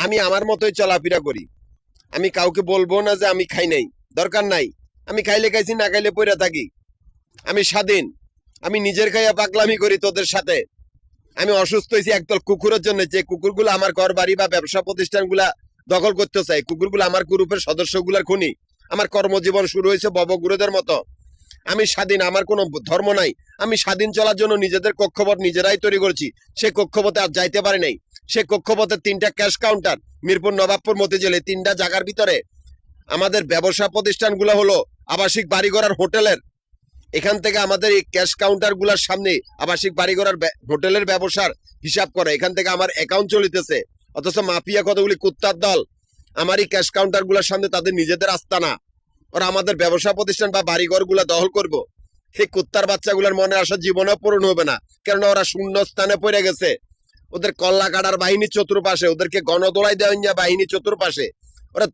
আমি আমার মতোই চলাফেরা করি। আমি কাউকে বলবো না যে আমি খাই নাই, দরকার নাই। আমি খাইলে খাইছি, না খাইলে পইরা থাকি। আমি স্বাধীন। আমি নিজের খাইয়া পাগলামি করি তোদের সাথে। আমি অসুস্থ হয়েছি একদল কুকুরের জন্য, যে কুকুরগুলো আমার ঘর বাড়ি বা ব্যবসা প্রতিষ্ঠানগুলা দখল করতে চাই। কুকুরগুলো আমার গ্রুপের সদস্যগুলার খুনি। আমার কর্মজীবন শুরু হয়েছে ববগুরুদের মতো। আমি স্বাধীন, আমার কোনো ধর্ম নাই। আমি স্বাধীন চলার জন্য নিজেদের কক্ষপথ নিজেরাই তৈরি করছি। সে কক্ষপথে আর যাইতে পারে নাই। সে কক্ষপথে 3টা ক্যাশ কাউন্টার, মিরপুর, নবাবপুর, মতিঝিলে 3টা জায়গার ভিতরে আমাদের ব্যবসা প্রতিষ্ঠানগুলো হলো আবাসিক বাড়িঘর আর হোটেলের। এখান থেকে আমাদের এই ক্যাশ কাউন্টার গুলার সামনে আবাসিক বাড়িঘর আর হোটেলের ব্যবসার হিসাব করে। এখান থেকে আমার অ্যাকাউন্ট চলিতেছে। অথচ মাফিয়া কতগুলি কুত্তার দল আমার এই ক্যাশ কাউন্টার গুলার সামনে তাদের নিজেদের আস্তানা, ওরা আমাদের ব্যবসা প্রতিষ্ঠান বা বাড়িঘর গুলা দখল করবো। সেই কুত্তার বাচ্চাগুলোর মনে আসা জীবনেও পূরণ হবে না, কেননা ওরা শূন্য স্থানে পড়ে গেছে। ওদের কল্লা কাটার বাহিনী চতুর্পাশে, ওদেরকে গণদোলাই দেওয়া বাহিনী চতুর্পাশে। ওরা,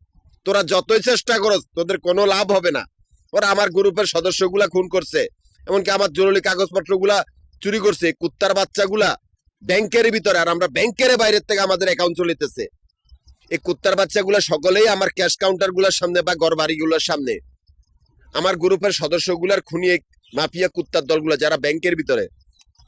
তোরা যতই চেষ্টা করস তোদের কোনো লাভ হবে না। ওরা আমার গ্রুপের সদস্যগুলা খুন করছে, এমনকি আমার জরুরি কাগজপত্রগুলা চুরি করছে। কুত্তার বাচ্চাগুলা ব্যাংকের ভিতরে, আর আমরা ব্যাংকের বাইরের থেকে আমাদের অ্যাকাউন্ট চলিতেছে। এই কুত্তার বাচ্চাগুলা সকলেই আমার ক্যাশ কাউন্টার গুলার সামনে বা ঘর বাড়িগুলোর সামনে আমার গ্রুপের সদস্যগুলার খুনি মাফিয়া কুত্তার দলগুলা, যারা ব্যাংকের ভিতরে।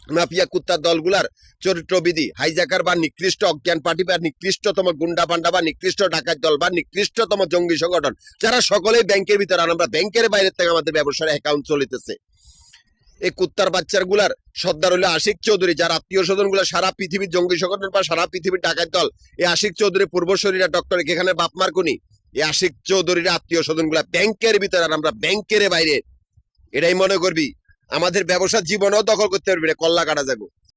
মাফিয়া কুত্তার দলগুলার চরিত্রবিধি হাইজাকার বা নিকৃষ্ট অজ্ঞান পার্টি বা নিকৃষ্টতম গুন্ডা পান্ডা বা নিকৃষ্ট ডাকাত দল বা নিকৃষ্টতম জঙ্গি সংগঠন, যারা সকলেই ব্যাংকের ভিতরে, আর আমরা ব্যাংকের বাইরে থেকে আমাদের ব্যবসার অ্যাকাউন্ট চলিতেছে। এই কুত্তার বাচ্চার গুলার সর্দার হলো আশিক চৌধুরী, যার আত্মীয় স্বজন গুলা সারা পৃথিবীর জঙ্গি সংগঠন বা সারা পৃথিবীর ডাকাত দল। এই আশিক চৌধুরী পূর্বশরীরা ডক্টর এখানে বাপমার খুনি। এই আশিক চৌধুরীর আত্মীয় স্বজন গুলা ব্যাংকের ভিতরে, আর আমরা ব্যাংকের বাইরে। এটাই মনে করবি আমাদের ব্যবসার জীবনেও দখল করতে পারবি না, কল্লা কাটা যাবো।